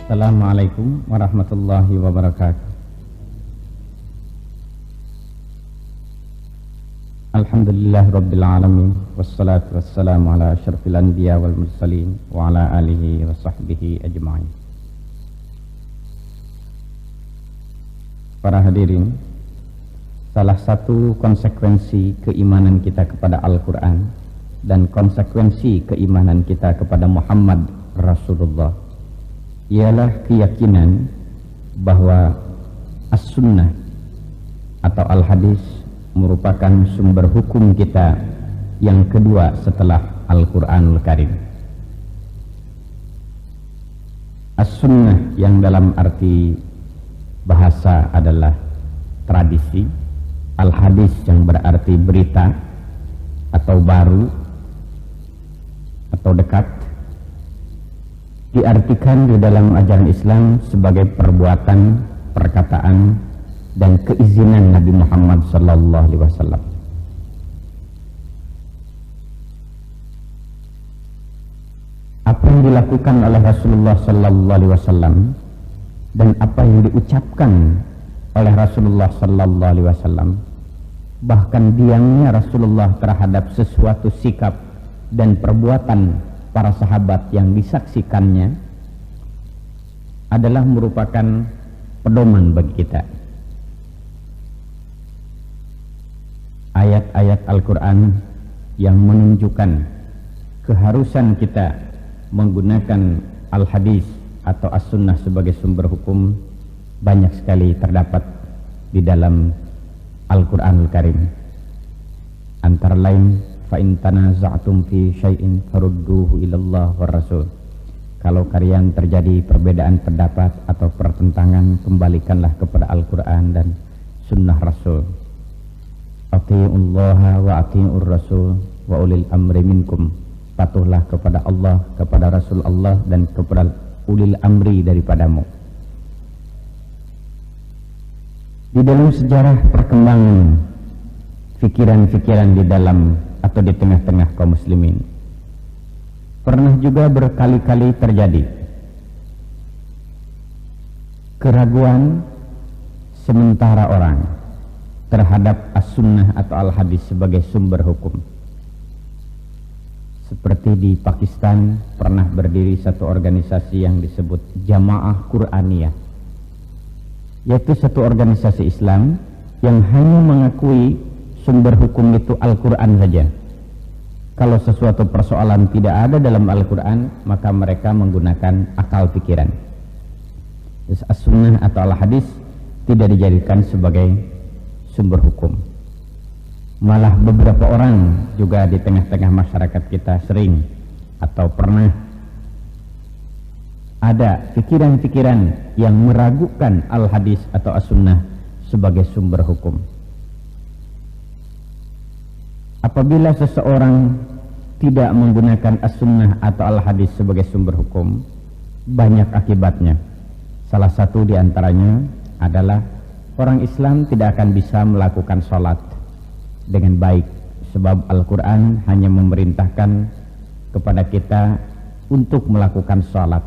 Assalamualaikum warahmatullahi wabarakatuh. Alhamdulillah rabbil alamin, wassalatu wassalamu ala asyrafil anbiya wal mursalin wa ala alihi wa sahbihi ajma'in. Para hadirin, salah satu konsekuensi keimanan kita kepada Al-Quran dan konsekuensi keimanan kita kepada Muhammad Rasulullah ialah keyakinan bahwa as-sunnah atau al-hadis merupakan sumber hukum kita yang kedua setelah Al-Quranul Karim. As-sunnah yang dalam arti bahasa adalah tradisi, al-hadis yang berarti berita atau baru atau dekat, diartikan di dalam ajaran Islam sebagai perbuatan, perkataan, dan keizinan Nabi Muhammad SAW. Apa yang dilakukan oleh Rasulullah SAW dan apa yang diucapkan oleh Rasulullah SAW, bahkan diamnya Rasulullah terhadap sesuatu sikap dan perbuatan para sahabat yang disaksikannya adalah merupakan pedoman bagi kita. Ayat-ayat Al-Quran yang menunjukkan keharusan kita menggunakan al-hadis atau as-sunnah sebagai sumber hukum banyak sekali terdapat di dalam Al-Quranul Karim. Antara lain, fa in tanaza'tum fi syai'in farudduhu ilallah war rasul. Kalau kalian terjadi perbedaan pendapat atau pertentangan, kembalikanlah kepada Al-Quran dan sunnah Rasul. Atiullaha wa atiur rasul wa ulil amri minkum. Patuhlah kepada Allah, kepada Rasul Allah, dan kepada ulil amri daripadamu. Di dalam sejarah perkembangan pikiran-pikiran di dalam atau di tengah-tengah kaum muslimin, pernah juga berkali-kali terjadi keraguan sementara orang terhadap as-sunnah atau al-hadis sebagai sumber hukum. Seperti di Pakistan pernah berdiri satu organisasi yang disebut Jamaah Quraniyah, yaitu satu organisasi Islam yang hanya mengakui sumber hukum itu Al-Quran saja. Kalau sesuatu persoalan tidak ada dalam Al-Quran, maka mereka menggunakan akal pikiran. As-sunnah atau al-hadis tidak dijadikan sebagai sumber hukum. Malah beberapa orang juga di tengah-tengah masyarakat kita sering atau pernah ada pikiran-pikiran yang meragukan al-hadis atau as-sunnah sebagai sumber hukum. Apabila seseorang tidak menggunakan as-sunnah atau al-hadis sebagai sumber hukum, banyak akibatnya. Salah satu di antaranya adalah orang Islam tidak akan bisa melakukan sholat dengan baik, sebab Al-Quran hanya memerintahkan kepada kita untuk melakukan sholat,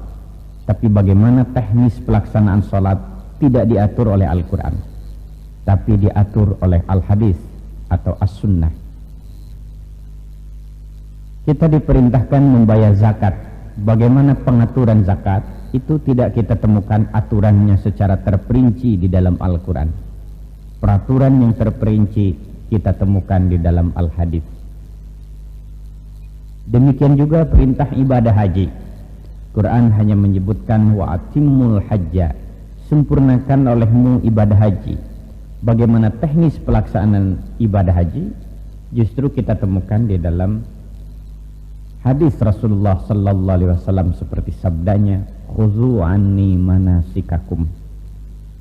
tapi bagaimana teknis pelaksanaan sholat tidak diatur oleh Al-Quran, tapi diatur oleh al-hadis atau as-sunnah. Kita diperintahkan membayar zakat. Bagaimana pengaturan zakat itu tidak kita temukan aturannya secara terperinci di dalam Al-Quran. Peraturan yang terperinci kita temukan di dalam al-hadis. Demikian juga perintah ibadah haji. Quran hanya menyebutkan wa atimmul hajja, sempurnakan olehmu ibadah haji. Bagaimana teknis pelaksanaan ibadah haji justru kita temukan di dalam hadis Rasulullah sallallahu alaihi wasallam seperti sabdanya, khuzu anni manasikakum.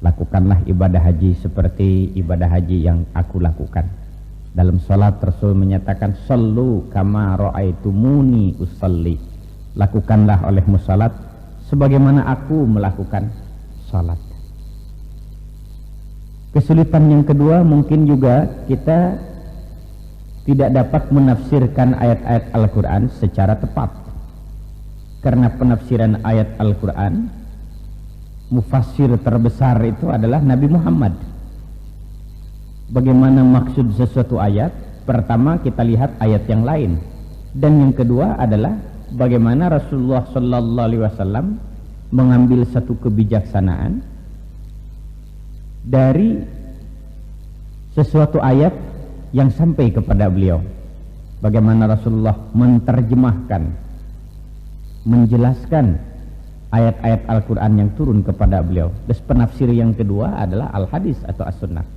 Lakukanlah ibadah haji seperti ibadah haji yang aku lakukan. Dalam salat Rasul menyatakan, sallu kama ra'aitumuni usalli. Lakukanlah olehmu salat sebagaimana aku melakukan salat. Kesulitan yang kedua mungkin juga kita tidak dapat menafsirkan ayat-ayat Al-Quran secara tepat. Karena penafsiran ayat Al-Quran mufassir terbesar itu adalah Nabi Muhammad. Bagaimana maksud sesuatu ayat? Pertama kita lihat ayat yang lain, dan yang kedua adalah bagaimana Rasulullah Sallallahu Alaihi Wasallam mengambil satu kebijaksanaan dari sesuatu ayat yang sampai kepada beliau. Bagaimana Rasulullah menerjemahkan, menjelaskan ayat-ayat Al-Quran yang turun kepada beliau. Terus penafsir yang kedua adalah Al-Hadis atau As-Sunnah.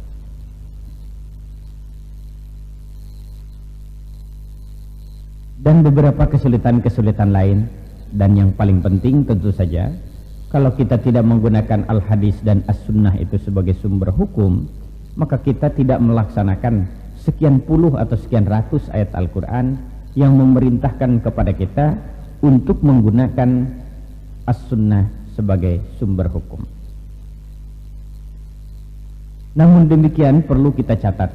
Dan beberapa kesulitan-kesulitan lain, dan yang paling penting tentu saja kalau kita tidak menggunakan Al-Hadis dan As-Sunnah itu sebagai sumber hukum, maka kita tidak melaksanakan sekian puluh atau sekian ratus ayat Al-Quran yang memerintahkan kepada kita untuk menggunakan As-Sunnah sebagai sumber hukum. Namun demikian perlu kita catat,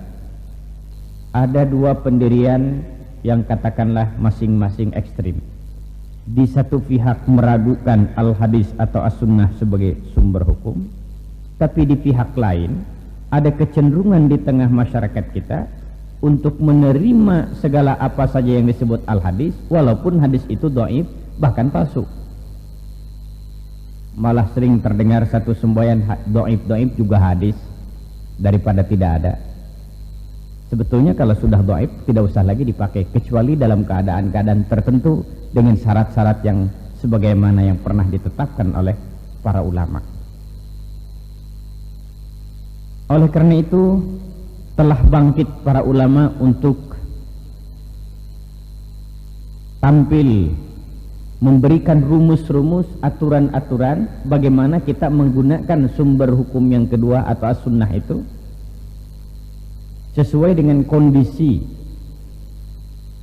ada dua pendirian yang katakanlah masing-masing ekstrim. Di satu pihak meragukan Al-Hadis atau As-Sunnah sebagai sumber hukum, tapi di pihak lain ada kecenderungan di tengah masyarakat kita untuk menerima segala apa saja yang disebut Al-Hadis, walaupun hadis itu dhaif bahkan palsu. Malah sering terdengar satu semboyan dhaif juga hadis daripada tidak ada. Sebetulnya kalau sudah dhaif tidak usah lagi dipakai, kecuali dalam keadaan-keadaan tertentu dengan syarat-syarat yang sebagaimana yang pernah ditetapkan oleh para ulama. Oleh karena itu telah bangkit para ulama untuk tampil memberikan rumus-rumus, aturan-aturan bagaimana kita menggunakan sumber hukum yang kedua atau As-Sunnah itu sesuai dengan kondisi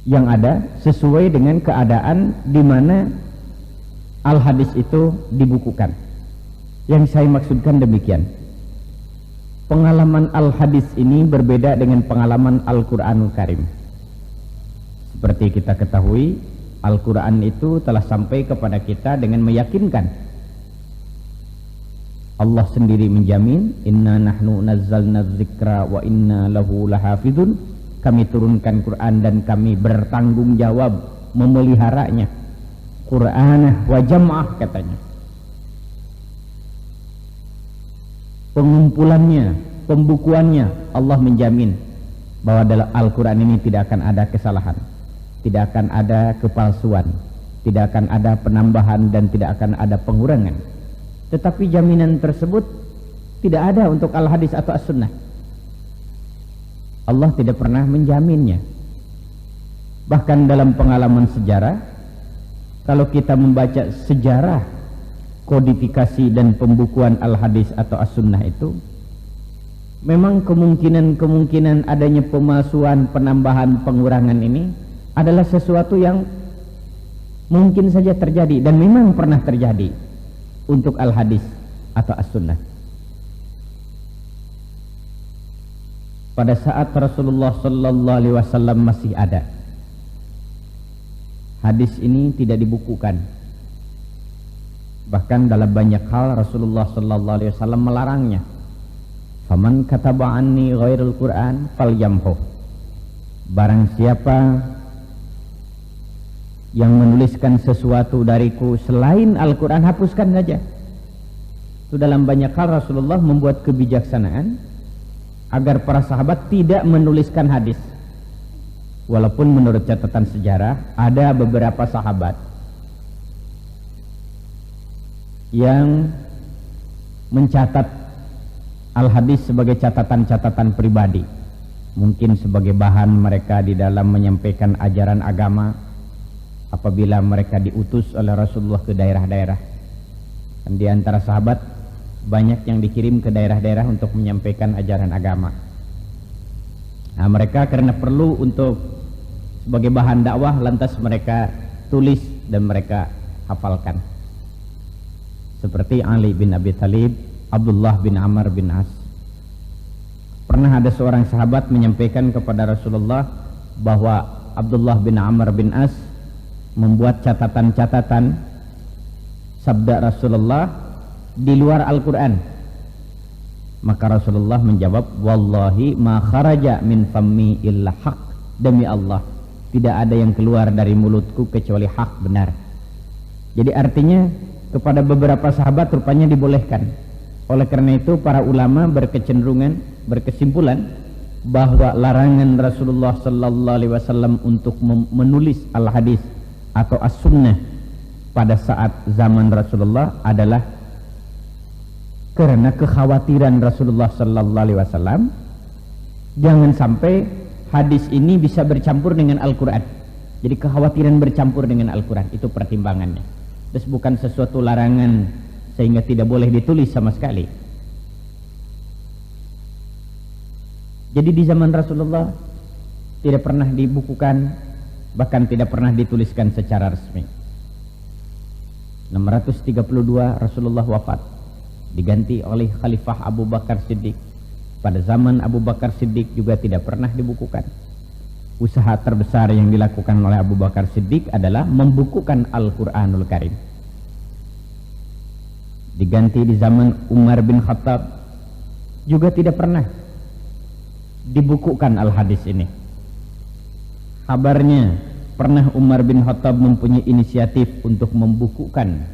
yang ada, sesuai dengan keadaan di mana Al-Hadis itu dibukukan. Yang saya maksudkan demikian, pengalaman Al-Hadis ini berbeda dengan pengalaman Al-Quranul Karim. Seperti kita ketahui, Al-Quran itu telah sampai kepada kita dengan meyakinkan. Allah sendiri menjamin, inna nahnu nazzalna dzikra wa inna lahu lahafidun. Kami turunkan Quran dan kami bertanggung jawab memeliharanya. Qur'anah wa jam'ah katanya. Pengumpulannya, pembukuannya, Allah menjamin bahwa dalam Al-Quran ini tidak akan ada kesalahan, tidak akan ada kepalsuan, tidak akan ada penambahan dan tidak akan ada pengurangan. Tetapi jaminan tersebut tidak ada untuk Al-Hadis atau As-Sunnah. Allah tidak pernah menjaminnya. Bahkan dalam pengalaman sejarah, kalau kita membaca sejarah kodifikasi dan pembukuan Al-Hadis atau As-Sunnah itu, memang kemungkinan adanya pemalsuan, penambahan, pengurangan ini adalah sesuatu yang mungkin saja terjadi dan memang pernah terjadi untuk Al-Hadis atau As-Sunnah. Pada saat Rasulullah Sallallahu Alaihi Wasallam masih ada, hadis ini tidak dibukukan. Bahkan dalam banyak hal Rasulullah Sallallahu Alaihi Wasallam melarangnya. Faman kataba anni ghairul Quran falyamhu. Barang siapa yang menuliskan sesuatu dariku selain Al-Quran, hapuskan saja. Itu dalam banyak hal Rasulullah membuat kebijaksanaan agar para sahabat tidak menuliskan hadis. Walaupun menurut catatan sejarah ada beberapa sahabat yang mencatat Al-Hadis sebagai catatan-catatan pribadi, mungkin sebagai bahan mereka di dalam menyampaikan ajaran agama apabila mereka diutus oleh Rasulullah ke daerah-daerah. Dan di antara sahabat banyak yang dikirim ke daerah-daerah untuk menyampaikan ajaran agama. Nah, mereka karena perlu untuk sebagai bahan dakwah, lantas mereka tulis dan mereka hafalkan. Seperti Ali bin Abi Thalib, Abdullah bin Amr bin As. Pernah ada seorang sahabat menyampaikan kepada Rasulullah bahwa Abdullah bin Amr bin As membuat catatan-catatan sabda Rasulullah di luar Al-Quran? Maka Rasulullah menjawab, wallahi ma kharaja min fammi illa haq. Demi Allah, tidak ada yang keluar dari mulutku kecuali hak, benar. Jadi artinya kepada beberapa sahabat rupanya dibolehkan. Oleh karena itu para ulama berkesimpulan bahwa larangan Rasulullah sallallahu alaihi wasallam untuk menulis al-hadis atau as-sunnah pada saat zaman Rasulullah adalah karena kekhawatiran Rasulullah sallallahu alaihi wasallam jangan sampai hadis ini bisa bercampur dengan Al-Qur'an. Jadi kekhawatiran bercampur dengan Al-Qur'an itu pertimbangannya. Terus bukan sesuatu larangan sehingga tidak boleh ditulis sama sekali. Jadi di zaman Rasulullah tidak pernah dibukukan, bahkan tidak pernah dituliskan secara resmi. 632 Rasulullah wafat, diganti oleh Khalifah Abu Bakar Siddiq. Pada zaman Abu Bakar Siddiq juga tidak pernah dibukukan. Usaha terbesar yang dilakukan oleh Abu Bakar Siddiq adalah membukukan Al-Quranul Karim. Diganti di zaman Umar bin Khattab, juga tidak pernah dibukukan al-hadis ini. Kabarnya pernah Umar bin Khattab mempunyai inisiatif untuk membukukan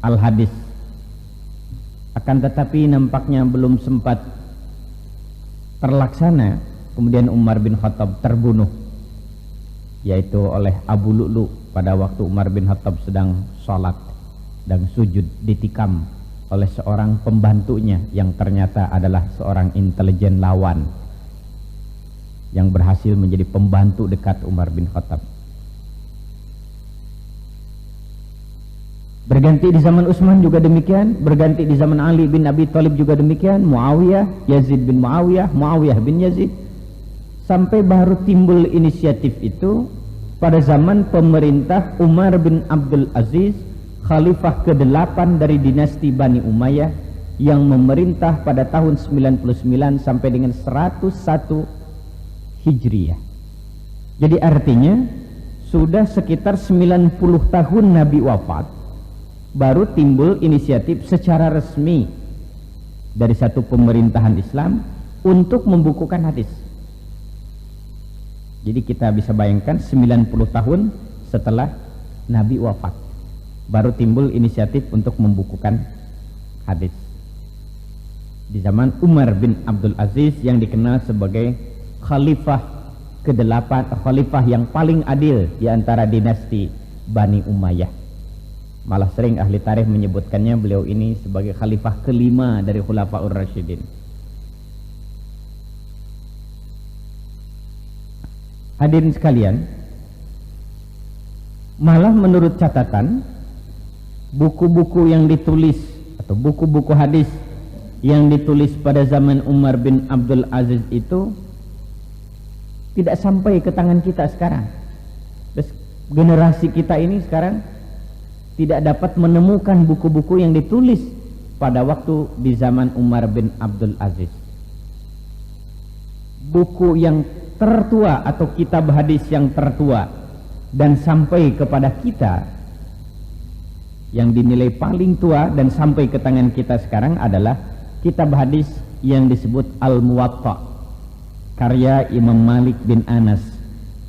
al-hadis, akan tetapi nampaknya belum sempat terlaksana. Kemudian Umar bin Khattab terbunuh, yaitu oleh Abu Lu'lu pada waktu Umar bin Khattab sedang sholat dan sujud, ditikam oleh seorang pembantunya yang ternyata adalah seorang intelijen lawan yang berhasil menjadi pembantu dekat Umar bin Khattab. Berganti di zaman Utsman juga demikian, berganti di zaman Ali bin Abi Thalib juga demikian, Muawiyah, Yazid bin Muawiyah, Muawiyah bin Yazid, sampai baru timbul inisiatif itu pada zaman pemerintah Umar bin Abdul Aziz, khalifah ke-8 dari dinasti Bani Umayyah yang memerintah pada tahun 99 sampai dengan 101 Hijriyah. Jadi artinya sudah sekitar 90 tahun Nabi wafat, baru timbul inisiatif secara resmi dari satu pemerintahan Islam untuk membukukan hadis. Jadi kita bisa bayangkan 90 tahun setelah Nabi wafat baru timbul inisiatif untuk membukukan hadis. Di zaman Umar bin Abdul Aziz yang dikenal sebagai khalifah ke-8, khalifah yang paling adil di antara dinasti Bani Umayyah. Malah sering ahli tarikh menyebutkannya beliau ini sebagai khalifah ke-5 dari Khulafaur Rasyidin. Hadirin sekalian, malah menurut catatan buku-buku yang ditulis atau buku-buku hadis yang ditulis pada zaman Umar bin Abdul Aziz itu tidak sampai ke tangan kita sekarang. Terus generasi kita ini sekarang tidak dapat menemukan buku-buku yang ditulis pada waktu di zaman Umar bin Abdul Aziz. Buku yang tertua atau kitab hadis yang tertua dan sampai kepada kita yang dinilai paling tua dan sampai ke tangan kita sekarang adalah kitab hadis yang disebut Al-Muwatta karya Imam Malik bin Anas.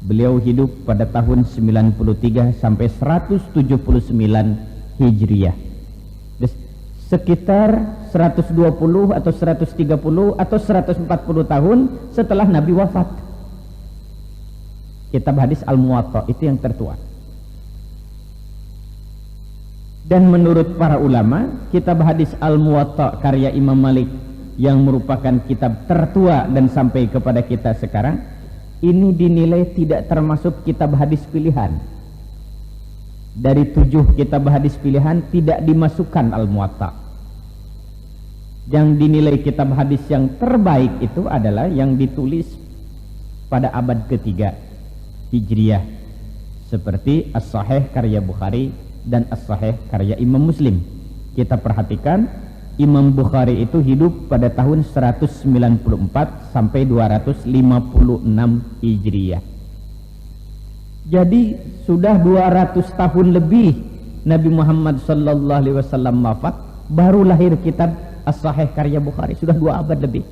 Beliau hidup pada tahun 93 sampai 179 Hijriyah. Sekitar 120 atau 130 atau 140 tahun setelah Nabi wafat. Kitab hadis Al-Muwatta itu yang tertua. Dan menurut para ulama, kitab hadis Al-Muwatta karya Imam Malik yang merupakan kitab tertua dan sampai kepada kita sekarang, ini dinilai tidak termasuk kitab hadis pilihan. Dari 7 kitab hadis pilihan tidak dimasukkan Al-Muwatta. Yang dinilai kitab hadis yang terbaik itu adalah yang ditulis pada abad ketiga Hijriyah, seperti As-Sahih karya Bukhari dan As-Sahih karya Imam Muslim. Kita perhatikan Imam Bukhari itu hidup pada tahun 194 sampai 256 Hijriyah. Jadi sudah 200 tahun lebih Nabi Muhammad sallallahu alaihi wasallam wafat baru lahir kitab As-Sahih karya Bukhari, sudah 2 abad lebih.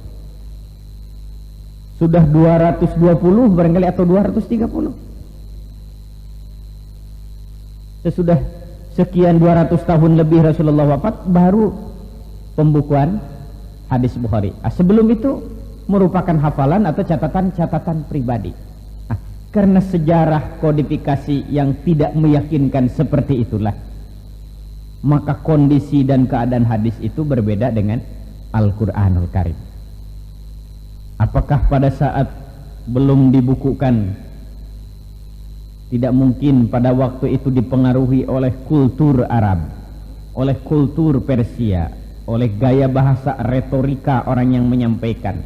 Sudah 220 barangkali atau 230. Sesudah sekian 200 tahun lebih Rasulullah wafat, baru pembukuan hadis Bukhari. Sebelum itu merupakan hafalan atau catatan-catatan pribadi. Karena sejarah kodifikasi yang tidak meyakinkan seperti itulah, maka kondisi dan keadaan hadis itu berbeda dengan Al-Quranul Karim. Apakah pada saat belum dibukukan, tidak mungkin pada waktu itu dipengaruhi oleh kultur Arab, oleh kultur Persia, oleh gaya bahasa retorika orang yang menyampaikan?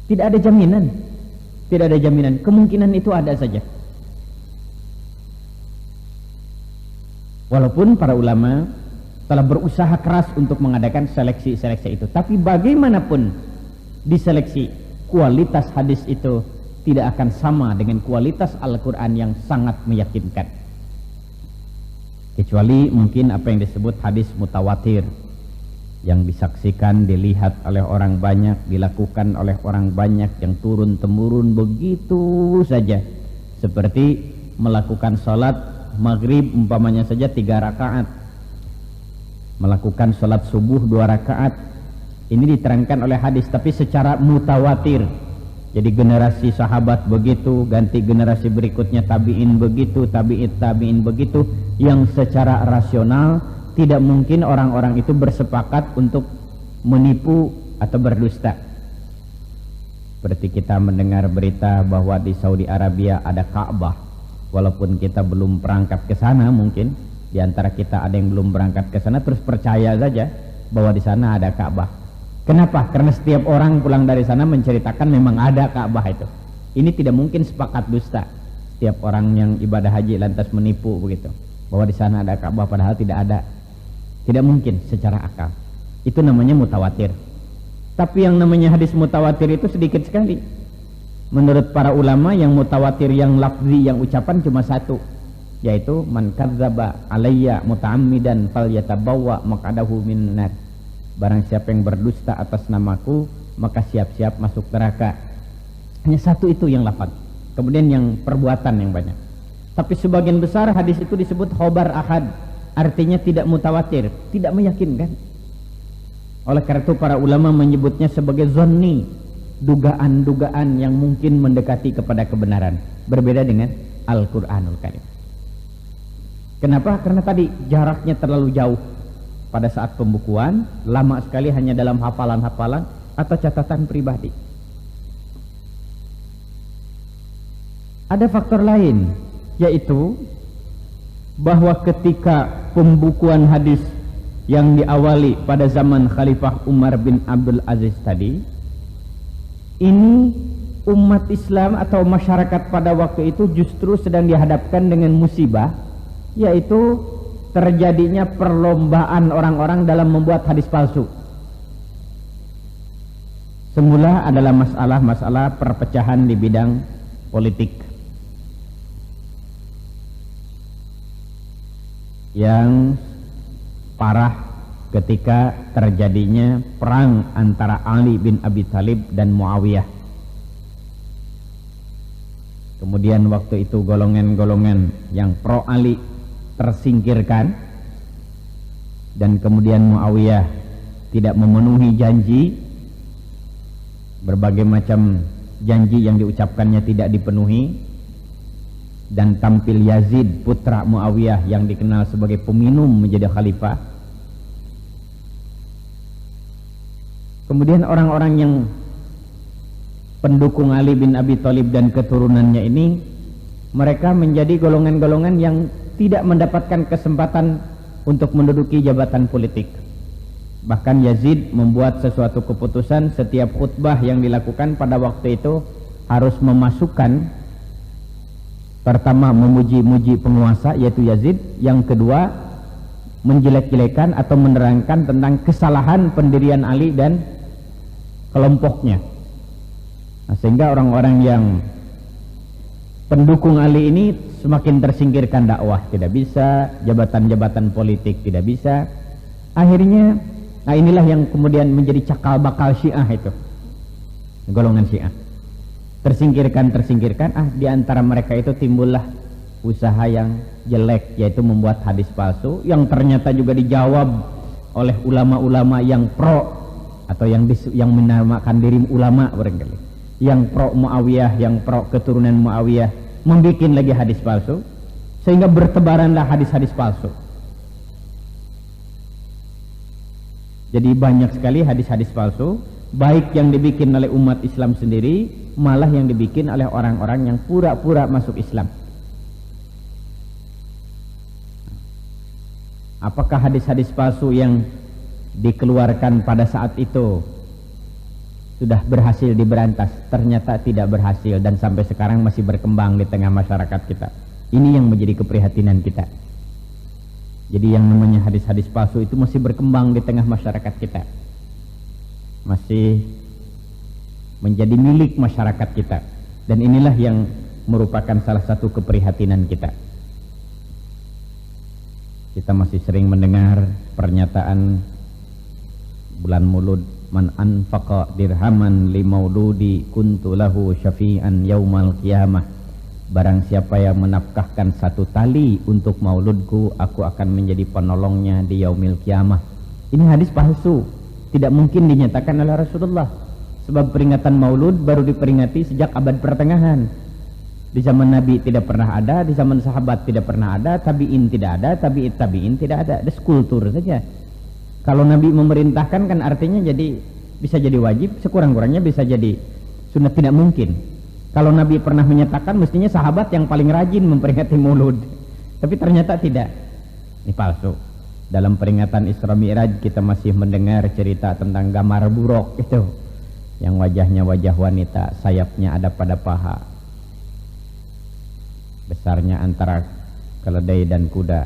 Tidak ada jaminan, tidak ada jaminan. Kemungkinan itu ada saja. Walaupun para ulama telah berusaha keras untuk mengadakan seleksi-seleksi itu, tapi bagaimanapun diseleksi, kualitas hadis itu tidak akan sama dengan kualitas Al-Quran yang sangat meyakinkan. Kecuali mungkin apa yang disebut hadis mutawatir, yang disaksikan, dilihat oleh orang banyak, dilakukan oleh orang banyak, yang turun-temurun begitu saja. Seperti melakukan sholat maghrib umpamanya saja 3 rakaat, melakukan sholat subuh 2 rakaat. Ini diterangkan oleh hadis, tapi secara mutawatir. Jadi generasi sahabat begitu, ganti generasi berikutnya tabi'in begitu, tabi'in begitu, yang secara rasional tidak mungkin orang-orang itu bersepakat untuk menipu atau berdusta. Seperti kita mendengar berita bahwa di Saudi Arabia ada Ka'bah, walaupun kita belum berangkat ke sana, mungkin di antara kita ada yang belum berangkat ke sana terus percaya saja bahwa di sana ada Ka'bah. Kenapa? Karena setiap orang pulang dari sana menceritakan memang ada Ka'bah itu. Ini tidak mungkin sepakat dusta. Setiap orang yang ibadah haji lantas menipu begitu, bahwa di sana ada Ka'bah padahal tidak ada. Tidak mungkin secara akal. Itu namanya mutawatir. Tapi yang namanya hadis mutawatir itu sedikit sekali. Menurut para ulama, yang mutawatir yang lafzi, yang ucapan cuma 1, yaitu man kadzdzaba alayya muta'ammidan falyatabawwa maq'adahu minan nar. Barang siapa yang berdusta atas namaku, maka siap-siap masuk neraka. Hanya 1 itu yang lafaz. Kemudian yang perbuatan yang banyak. Tapi sebagian besar hadis itu disebut khobar ahad, artinya tidak mutawatir, tidak meyakinkan. Oleh karena itu para ulama menyebutnya sebagai zonni, dugaan-dugaan yang mungkin mendekati kepada kebenaran, berbeda dengan Al-Quranul Karim. Kenapa? Karena tadi jaraknya terlalu jauh. Pada saat pembukuan, lama sekali hanya dalam hafalan-hafalan atau catatan pribadi. Ada faktor lain, yaitu bahwa ketika pembukuan hadis yang diawali pada zaman Khalifah Umar bin Abdul Aziz tadi, ini umat Islam atau masyarakat pada waktu itu justru sedang dihadapkan dengan musibah, yaitu terjadinya perlombaan orang-orang dalam membuat hadis palsu. Semula adalah masalah-masalah perpecahan di bidang politik yang parah ketika terjadinya perang antara Ali bin Abi Thalib dan Muawiyah. Kemudian waktu itu golongan-golongan yang pro Ali tersingkirkan, dan kemudian Muawiyah tidak memenuhi janji, berbagai macam janji yang diucapkannya tidak dipenuhi, dan tampil Yazid putra Muawiyah yang dikenal sebagai peminum menjadi khalifah. Kemudian orang-orang yang pendukung Ali bin Abi Thalib dan keturunannya ini, mereka menjadi golongan-golongan yang tidak mendapatkan kesempatan untuk menduduki jabatan politik. Bahkan Yazid membuat sesuatu keputusan, setiap khutbah yang dilakukan pada waktu itu harus memasukkan, pertama memuji-muji penguasa yaitu Yazid, yang kedua menjelek-jelekan atau menerangkan tentang kesalahan pendirian Ali dan kelompoknya. Nah, sehingga orang-orang yang pendukung Ali ini semakin tersingkirkan, dakwah tidak bisa, jabatan-jabatan politik tidak bisa. Akhirnya, nah inilah yang kemudian menjadi cakal bakal Syiah itu, golongan Syiah. Tersingkirkan, di antara mereka itu timbullah usaha yang jelek, yaitu membuat hadis palsu yang ternyata juga dijawab oleh ulama-ulama yang pro atau yang menamakan diri ulama barangkali, yang pro Muawiyah, yang pro keturunan Muawiyah, membuat lagi hadis palsu sehingga bertebaranlah hadis-hadis palsu. Jadi banyak sekali hadis-hadis palsu, baik yang dibikin oleh umat Islam sendiri, malah yang dibikin oleh orang-orang yang pura-pura masuk Islam. Apakah hadis-hadis palsu yang dikeluarkan pada saat itu sudah berhasil diberantas? Ternyata tidak berhasil dan sampai sekarang masih berkembang di tengah masyarakat kita. Ini yang menjadi keprihatinan kita. Jadi yang namanya hadis-hadis palsu itu masih berkembang di tengah masyarakat kita, masih menjadi milik masyarakat kita, dan inilah yang merupakan salah satu keprihatinan kita. Kita masih sering mendengar pernyataan bulan Maulud, man anfaqa dirhaman li mauludi kuntu lahu syafi'an yaumal qiyamah. Barang siapa yang menafkahkan satu tali untuk mauludku, aku akan menjadi penolongnya di yaumil qiyamah. Ini hadis palsu, tidak mungkin dinyatakan oleh Rasulullah, sebab peringatan maulud baru diperingati sejak abad pertengahan. Di zaman Nabi tidak pernah ada, di zaman sahabat tidak pernah ada, tabi'in tidak ada, tabi'in tidak ada. Ada kultur saja. Kalau Nabi memerintahkan kan artinya jadi bisa jadi wajib, sekurang-kurangnya bisa jadi sunat, tidak mungkin. Kalau Nabi pernah menyatakan, mestinya sahabat yang paling rajin memperingati maulud. Tapi ternyata tidak. Ini palsu. Dalam peringatan Isra Mi'raj kita masih mendengar cerita tentang gambar buruk itu, yang wajahnya wajah wanita, sayapnya ada pada paha, besarnya antara keledai dan kuda,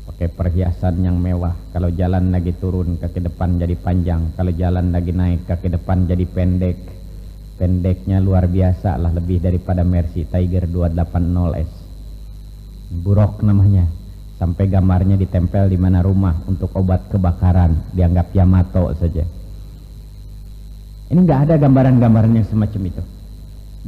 pakai perhiasan yang mewah. Kalau jalan lagi turun, kaki depan jadi panjang. Kalau jalan lagi naik, kaki depan jadi pendek. Pendeknya luar biasa lah, lebih daripada Mercy Tiger 280S. Buruk namanya. Sampai gambarnya ditempel di mana rumah untuk obat kebakaran, dianggap Yamato saja. Ini nggak ada gambaran-gambaran yang semacam itu.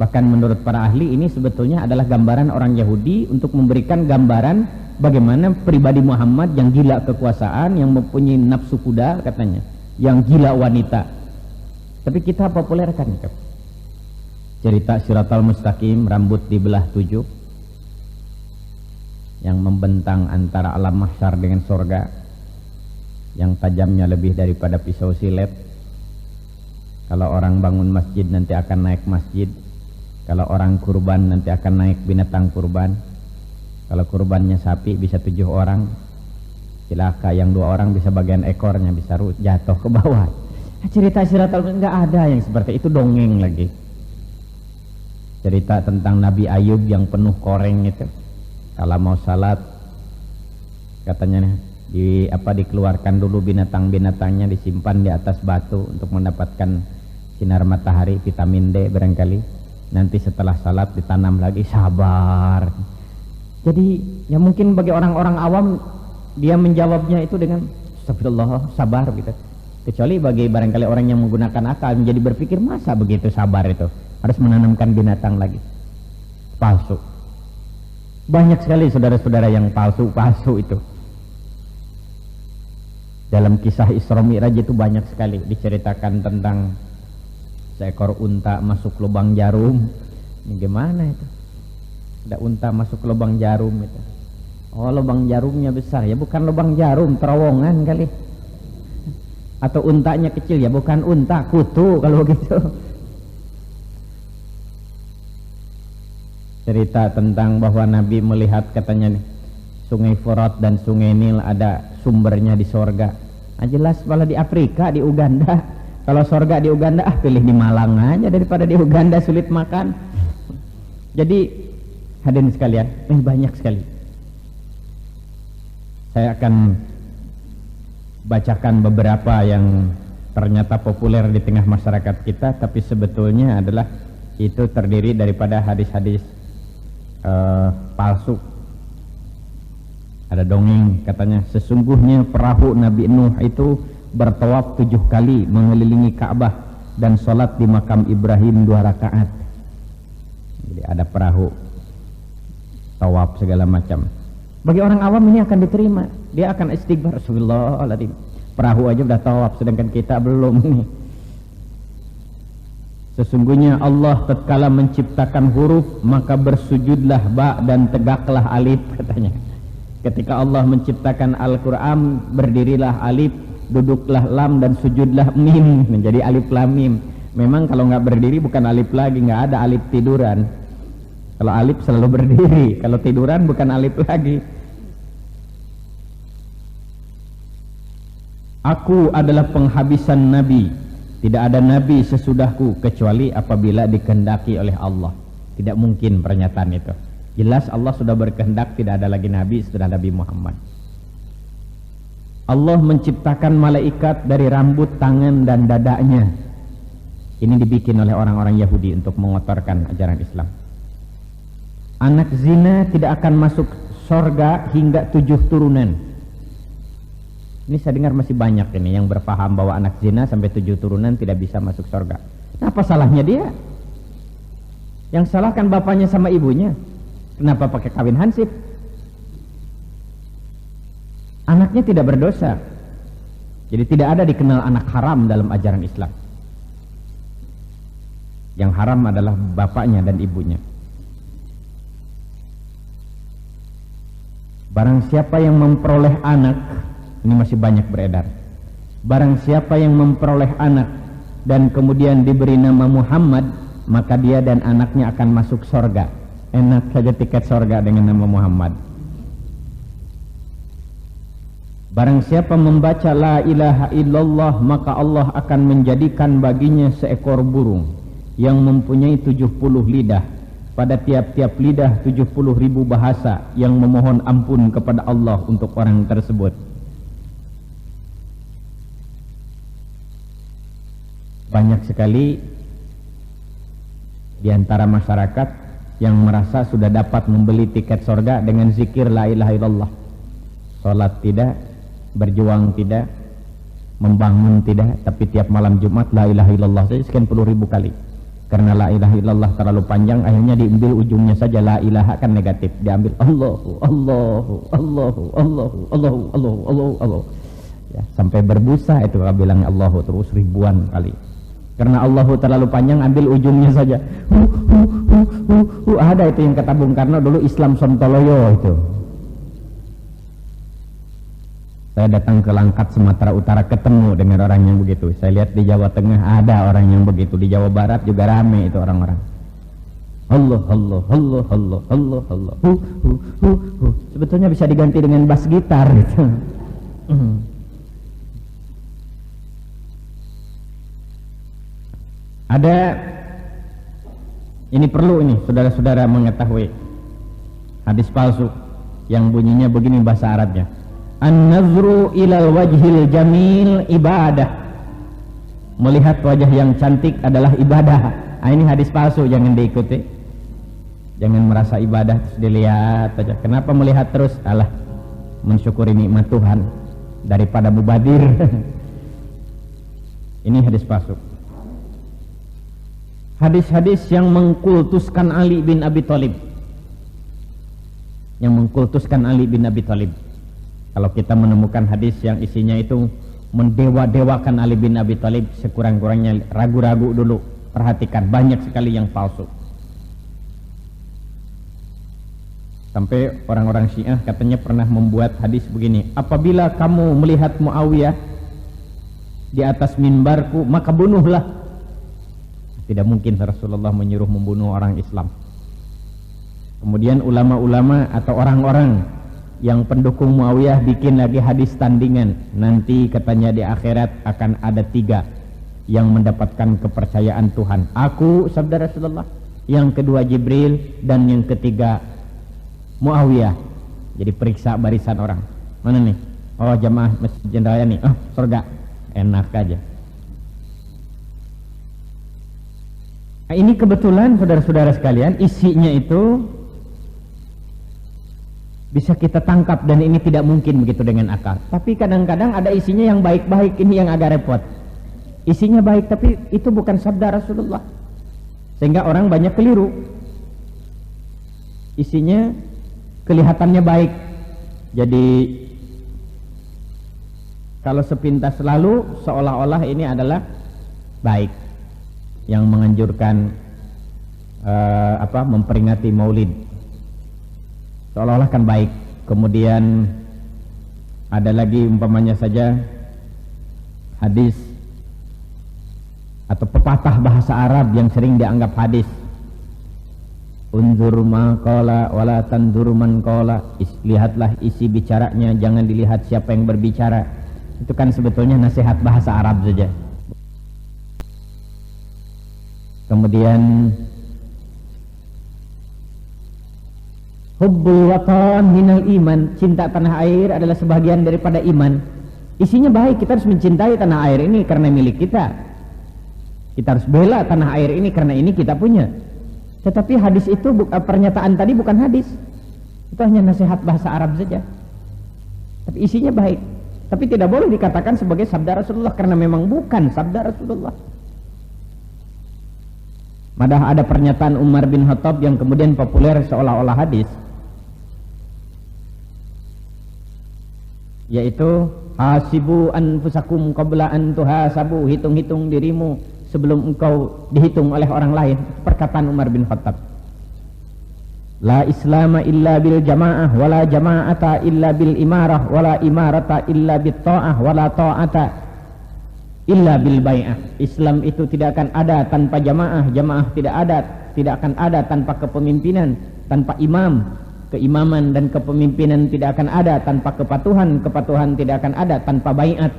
Bahkan menurut para ahli ini sebetulnya adalah gambaran orang Yahudi untuk memberikan gambaran bagaimana pribadi Muhammad yang gila kekuasaan, yang mempunyai nafsu kuda katanya, yang gila wanita. Tapi kita populerkan itu. Cerita Siratal Mustaqim, rambut dibelah 7, yang membentang antara alam mahsyar dengan surga, yang tajamnya lebih daripada pisau silet. Kalau orang bangun masjid nanti akan naik masjid. Kalau orang kurban nanti akan naik binatang kurban. Kalau kurbannya sapi bisa 7 orang. Cilaka yang 2 orang bisa bagian ekornya bisa jatuh ke bawah. Cerita Siratal enggak ada yang seperti itu, dongeng lagi. Cerita tentang Nabi Ayub yang penuh koreng itu. Kalau mau salat katanya dikeluarkan dulu binatang-binatangnya, disimpan di atas batu untuk mendapatkan sinar matahari, vitamin D barangkali. Nanti setelah salat ditanam lagi, sabar. Jadi ya mungkin bagi orang-orang awam dia menjawabnya itu dengan astagfirullah, sabar gitu. Kecuali bagi barangkali orang yang menggunakan akal menjadi berpikir, masa begitu sabar itu harus menanamkan binatang lagi. Palsu. Banyak sekali saudara-saudara yang palsu itu. Dalam kisah Isra Mi'raj itu banyak sekali diceritakan tentang seekor unta masuk lubang jarum. Ini gimana itu? Ada unta masuk lubang jarum itu. Oh, lubang jarumnya besar, ya bukan lubang jarum, terowongan kali. Atau untanya kecil, ya bukan unta, kutu kalau begitu. Cerita tentang bahwa Nabi melihat katanya nih, Sungai Furat dan Sungai Nil ada sumbernya di sorga. Nah, jelas malah di Afrika, di Uganda. Kalau sorga di Uganda, pilih di Malang aja daripada di Uganda sulit makan. Jadi hadirin sekalian, banyak sekali. Saya akan bacakan beberapa yang ternyata populer di tengah masyarakat kita, tapi sebetulnya adalah itu terdiri daripada hadis-hadis palsu. Ada dongeng katanya sesungguhnya perahu Nabi Nuh itu bertawaf 7 kali mengelilingi Ka'bah dan sholat di makam Ibrahim 2 rakaat. Jadi ada perahu, tawaf segala macam. Bagi orang awam ini akan diterima, dia akan istighfar, Astagfirullahaladzim, perahu aja udah tawaf sedangkan kita belum nih. Sesungguhnya Allah tatkala menciptakan huruf maka bersujudlah ba dan tegaklah alif katanya. Ketika Allah menciptakan Al-Quran, berdirilah alif, duduklah lam, dan sujudlah mim, menjadi alif lam mim. Memang kalau nggak berdiri bukan alif lagi, nggak ada alif tiduran. Kalau alif selalu berdiri, kalau tiduran bukan alif lagi. Aku adalah penghabisan Nabi, tidak ada Nabi sesudahku kecuali apabila dikehendaki oleh Allah. Tidak mungkin pernyataan itu. Jelas Allah sudah berkehendak tidak ada lagi Nabi setelah Nabi Muhammad. Allah menciptakan malaikat dari rambut, tangan, dan dadanya. Ini dibikin oleh orang-orang Yahudi untuk mengotorkan ajaran Islam. Anak zina tidak akan masuk surga hingga 7 turunan. Ini saya dengar masih banyak ini yang berpaham bahwa anak zina sampai 7 turunan tidak bisa masuk surga. Nah, apa salahnya dia? Yang salah kan bapaknya sama ibunya. Kenapa pakai kawin hansip? Anaknya tidak berdosa. Jadi tidak ada dikenal anak haram dalam ajaran Islam. Yang haram adalah bapaknya dan ibunya. Barang siapa yang memperoleh anak, ini masih banyak beredar. Barang siapa yang memperoleh anak dan kemudian diberi nama Muhammad, maka dia dan anaknya akan masuk surga. Enak saja tiket surga dengan nama Muhammad. Barang siapa membaca la ilaha illallah, maka Allah akan menjadikan baginya seekor burung yang mempunyai 70 lidah. Pada tiap-tiap lidah 70.000 bahasa yang memohon ampun kepada Allah untuk orang tersebut. Banyak sekali di antara masyarakat yang merasa sudah dapat membeli tiket surga dengan zikir la ilaha illallah. Salat tidak, berjuang tidak, membangun tidak, tapi tiap malam Jumat la ilaha illallah saja sekian puluh ribu kali. Karena la ilaha illallah terlalu panjang, akhirnya diambil ujungnya saja. La ilaha kan negatif, diambil Allahu Allahu Allahu Allahu Allahu Allahu Allahu Allahu ya, sampai berbusa itu kalau bilang Allahu terus ribuan kali. Karena Allahu terlalu panjang, ambil ujungnya saja. Ada itu yang kata Bung Karno dulu, Islam Sontoloyo itu. Saya datang ke Langkat, Sumatera Utara, ketemu dengan orang yang begitu. Saya lihat di Jawa Tengah ada orang yang begitu. Di Jawa Barat juga rame itu orang-orang. Allah, Allah, Allah, Allah, Allah, Allah. Sebetulnya bisa diganti dengan bass gitar gitu. Ada, ini perlu ini saudara-saudara mengetahui hadis palsu yang bunyinya begini bahasa Arabnya. An-nazru ilal wajhil jamil ibadah. Melihat wajah yang cantik adalah ibadah. Nah, ini hadis palsu, jangan diikuti. Jangan merasa ibadah terus dilihat saja. Kenapa melihat terus? Alah, mensyukuri nikmat Tuhan daripada mubadir. Ini hadis palsu. Hadis-hadis yang mengkultuskan Ali bin Abi Thalib. Yang mengkultuskan Ali bin Abi Thalib. Kalau kita menemukan hadis yang isinya itu mendewa-dewakan Ali bin Abi Thalib, sekurang-kurangnya ragu-ragu dulu. Perhatikan, banyak sekali yang palsu. Sampai orang-orang Syiah katanya pernah membuat hadis begini. Apabila kamu melihat Muawiyah di atas mimbarku, maka bunuhlah. Tidak mungkin Rasulullah menyuruh membunuh orang Islam. Kemudian ulama-ulama atau orang-orang yang pendukung Muawiyah bikin lagi hadis tandingan. Nanti katanya di akhirat akan ada 3 yang mendapatkan kepercayaan Tuhan. Aku, sabda Rasulullah. Yang kedua Jibril, dan yang ketiga Muawiyah. Jadi periksa barisan orang. Mana nih? Oh, jamaah Masjid Raya nih. Oh, surga. Enak aja. Nah, ini kebetulan saudara-saudara sekalian, isinya itu bisa kita tangkap dan ini tidak mungkin begitu dengan akal. Tapi kadang-kadang ada isinya yang baik-baik, ini yang agak repot. Isinya baik tapi itu bukan sabda Rasulullah. Sehingga orang banyak keliru. Isinya kelihatannya baik. Jadi kalau sepintas lalu seolah-olah ini adalah baik, yang menganjurkan memperingati Maulid, seolah-olah kan baik. Kemudian ada lagi umpamanya saja hadis atau pepatah bahasa Arab yang sering dianggap hadis, unzur ma qala wala tanzur man qala, lihatlah isi bicaranya, jangan dilihat siapa yang berbicara. Itu kan sebetulnya nasihat bahasa Arab saja. Kemudian hubbul watan minal iman, cinta tanah air adalah sebagian daripada iman. Isinya baik, kita harus mencintai tanah air ini karena milik kita. Kita harus bela tanah air ini karena ini kita punya. Tetapi hadis itu pernyataan tadi bukan hadis. Itu hanya nasihat bahasa Arab saja. Tapi isinya baik. Tapi tidak boleh dikatakan sebagai sabda Rasulullah karena memang bukan sabda Rasulullah. Madah ada pernyataan Umar bin Khattab yang kemudian populer seolah-olah hadis, yaitu hasibu anfusakum qabla an tuhasabu, hitung-hitung dirimu sebelum engkau dihitung oleh orang lain. Perkataan Umar bin Khattab. La islama illa bil jamaah, wala jama'ata illa bil imarah, wala imarata illa bit ta'ah, wala ta'ata illa bil bai'ah. Islam itu tidak akan ada tanpa jamaah, jamaah tidak akan ada tanpa kepemimpinan, tanpa imam, keimaman dan kepemimpinan tidak akan ada tanpa kepatuhan, kepatuhan tidak akan ada tanpa bai'at.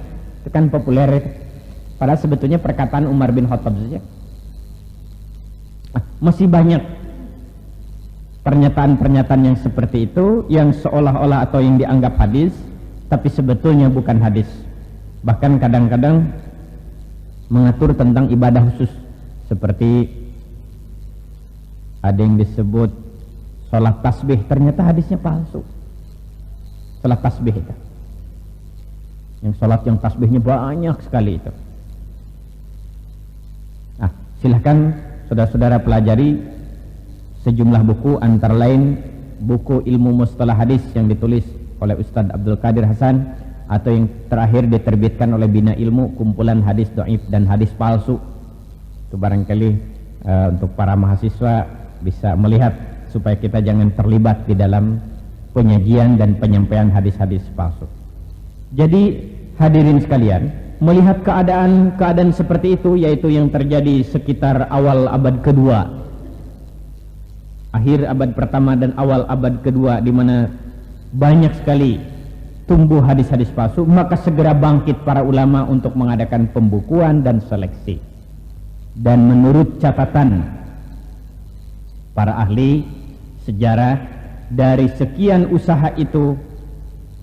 Itu kan populer itu. Padahal sebetulnya perkataan Umar bin Khattab saja. Masih banyak pernyataan-pernyataan yang seperti itu yang seolah-olah atau yang dianggap hadis tapi sebetulnya bukan hadis. Bahkan kadang-kadang mengatur tentang ibadah khusus, seperti ada yang disebut sholat tasbih, ternyata hadisnya palsu. Sholat tasbih itu, yang sholat yang tasbihnya banyak sekali itu. Silahkan saudara-saudara pelajari sejumlah buku, antara lain buku ilmu mustalah hadis yang ditulis oleh Ustadz Abdul Qadir Hasan, atau yang terakhir diterbitkan oleh Bina Ilmu, kumpulan hadis dhaif dan hadis palsu. Itu barangkali untuk para mahasiswa bisa melihat supaya kita jangan terlibat di dalam penyajian dan penyampaian hadis-hadis palsu. Jadi hadirin sekalian, melihat keadaan seperti itu, yaitu yang terjadi sekitar awal abad kedua, akhir abad pertama dan awal abad kedua, di mana banyak sekali tumbuh hadis-hadis palsu, maka segera bangkit para ulama untuk mengadakan pembukuan dan seleksi. Dan menurut catatan para ahli sejarah, dari sekian usaha itu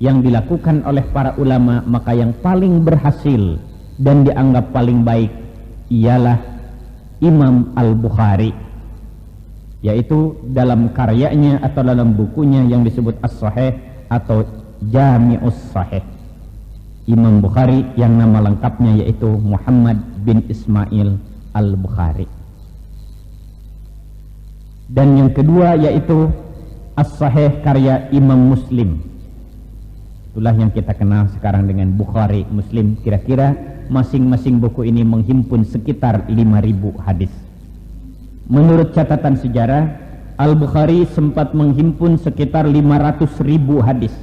yang dilakukan oleh para ulama, maka yang paling berhasil dan dianggap paling baik ialah Imam Al-Bukhari, yaitu dalam karyanya atau dalam bukunya yang disebut As-Sahih atau Jami'us Sahih. Imam Bukhari yang nama lengkapnya yaitu Muhammad bin Ismail Al-Bukhari. Dan yang kedua yaitu As-Sahih karya Imam Muslim. Itulah yang kita kenal sekarang dengan Bukhari, Muslim. Kira-kira masing-masing buku ini menghimpun sekitar 5.000 hadis. Menurut catatan sejarah, Al-Bukhari sempat menghimpun sekitar 500.000 hadis.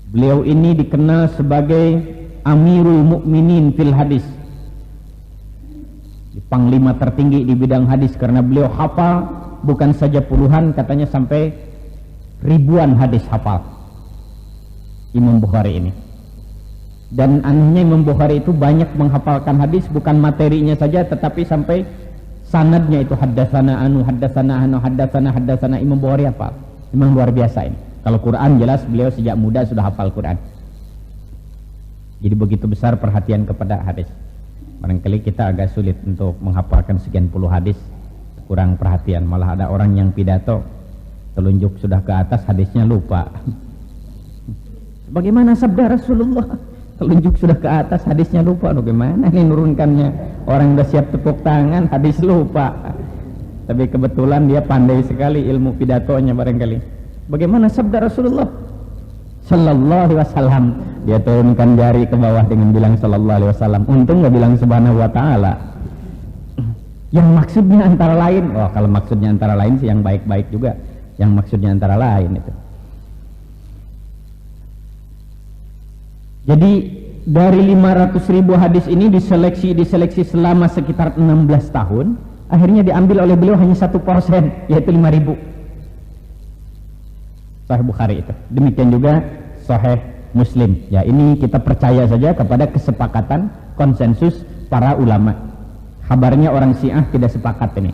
Beliau ini dikenal sebagai Amirul Mukminin fil hadis, panglima tertinggi di bidang hadis, karena beliau hafal bukan saja puluhan, katanya sampai ribuan hadis hafal Imam Bukhari ini. Dan anehnya Imam Bukhari itu banyak menghafalkan hadis, bukan materinya saja tetapi sampai sanadnya itu haddatsana anu haddatsana anu haddatsana Imam Bukhari hafal. Memang luar biasa ini. Kalau Quran jelas beliau sejak muda sudah hafal Quran. Jadi begitu besar perhatian kepada hadis. Barangkali kita agak sulit untuk menghafalkan sekian puluh hadis, kurang perhatian. Malah ada orang yang pidato telunjuk sudah ke atas, hadisnya lupa. Bagaimana sabda Rasulullah? Telunjuk sudah ke atas, hadisnya lupa. Bagaimana ini nurunkannya? Orang udah siap tepuk tangan, hadis lupa. Tapi kebetulan dia pandai sekali ilmu pidatonya barangkali. Bagaimana sabda Rasulullah Sallallahu Alaihi Wasallam? Dia turunkan jari ke bawah dengan bilang Sallallahu Alaihi Wasallam. Untung nggak bilang Subhanahu Wa Taala. Yang maksudnya antara lain. Oh, kalau maksudnya antara lain sih yang baik-baik juga. Yang maksudnya antara lain itu. Jadi dari 500.000 hadis ini diseleksi selama sekitar 16 tahun. Akhirnya diambil oleh beliau hanya 1%, yaitu 5.000. Sahih Bukhari itu. Demikian juga Sahih Muslim. Ya, ini kita percaya saja kepada kesepakatan konsensus para ulama. Kabarnya orang Syiah tidak sepakat ini.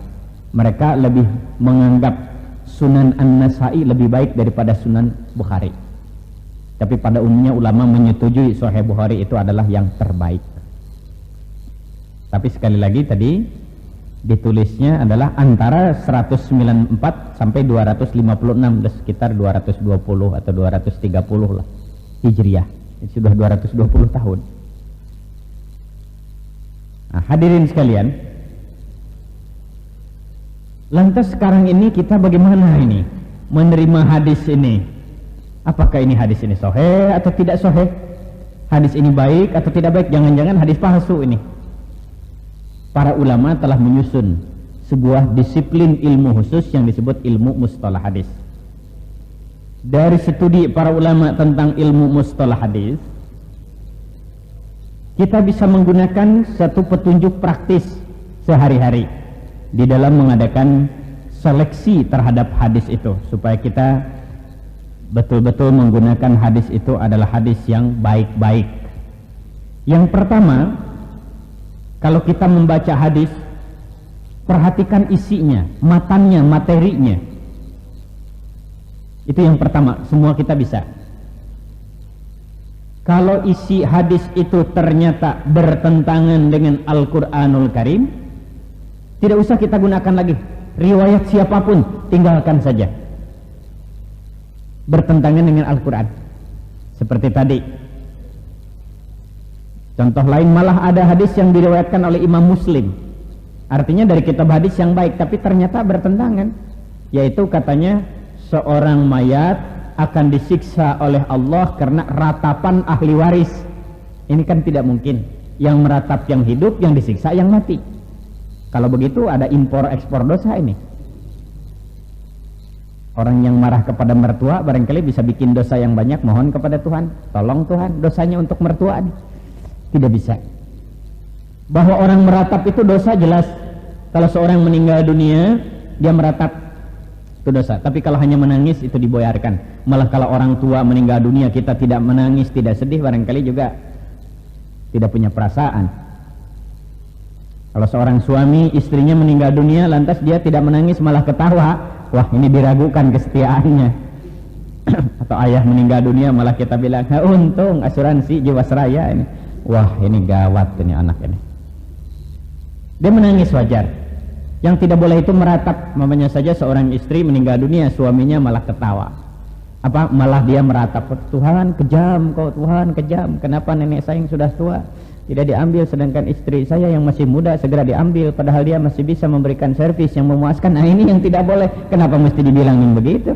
Mereka lebih menganggap Sunan An-Nasa'i lebih baik daripada Sunan Bukhari. Tapi pada umumnya ulama menyetujui Sahih Bukhari itu adalah yang terbaik. Tapi sekali lagi tadi ditulisnya adalah antara 194 sampai 256, sekitar 220 atau 230 lah Hijriah. Sudah 220 tahun. Nah, hadirin sekalian, lantas sekarang ini kita bagaimana ini menerima hadis ini? Apakah ini hadis ini sahih atau tidak sahih? Hadis ini baik atau tidak baik? Jangan-jangan hadis palsu ini. Para ulama telah menyusun sebuah disiplin ilmu khusus yang disebut ilmu mustalah hadis. Dari studi para ulama tentang ilmu mustalah hadis, kita bisa menggunakan satu petunjuk praktis sehari-hari di dalam mengadakan seleksi terhadap hadis itu, supaya kita betul-betul menggunakan hadis itu adalah hadis yang baik-baik. Yang pertama, kalau kita membaca hadis, perhatikan isinya, matannya, materinya. Itu yang pertama, semua kita bisa. Kalau isi hadis itu ternyata bertentangan dengan Al-Quranul Karim, tidak usah kita gunakan lagi. Riwayat siapapun, tinggalkan saja. Bertentangan dengan Al-Quran. Seperti tadi. Contoh lain, malah ada hadis yang diriwayatkan oleh Imam Muslim. Artinya dari kitab hadis yang baik, tapi ternyata bertentangan. Yaitu katanya seorang mayat akan disiksa oleh Allah karena ratapan ahli waris. Ini kan tidak mungkin. Yang meratap yang hidup, yang disiksa yang mati. Kalau begitu ada impor ekspor dosa ini. Orang yang marah kepada mertua barangkali bisa bikin dosa yang banyak, mohon kepada Tuhan, tolong Tuhan dosanya untuk mertua ini. Tidak bisa. Bahwa orang meratap itu dosa jelas. Kalau seorang meninggal dunia, dia meratap, itu dosa. Tapi kalau hanya menangis, itu diboyarkan. Malah kalau orang tua meninggal dunia, kita tidak menangis, tidak sedih, barangkali juga tidak punya perasaan. Kalau seorang suami, istrinya meninggal dunia, lantas dia tidak menangis, malah ketawa, wah ini diragukan kesetiaannya. Atau ayah meninggal dunia, malah kita bilang, untung asuransi Jiwasraya ini. Wah ini gawat ini anak ini. Dia menangis wajar. Yang tidak boleh itu meratap. Mamanya saja seorang istri meninggal dunia, suaminya malah ketawa. Apa? Malah dia meratap, Tuhan kejam kau, Tuhan kejam. Kenapa nenek saya yang sudah tua tidak diambil, sedangkan istri saya yang masih muda segera diambil, padahal dia masih bisa memberikan servis yang memuaskan. Nah ini yang tidak boleh. Kenapa mesti dibilangin begitu?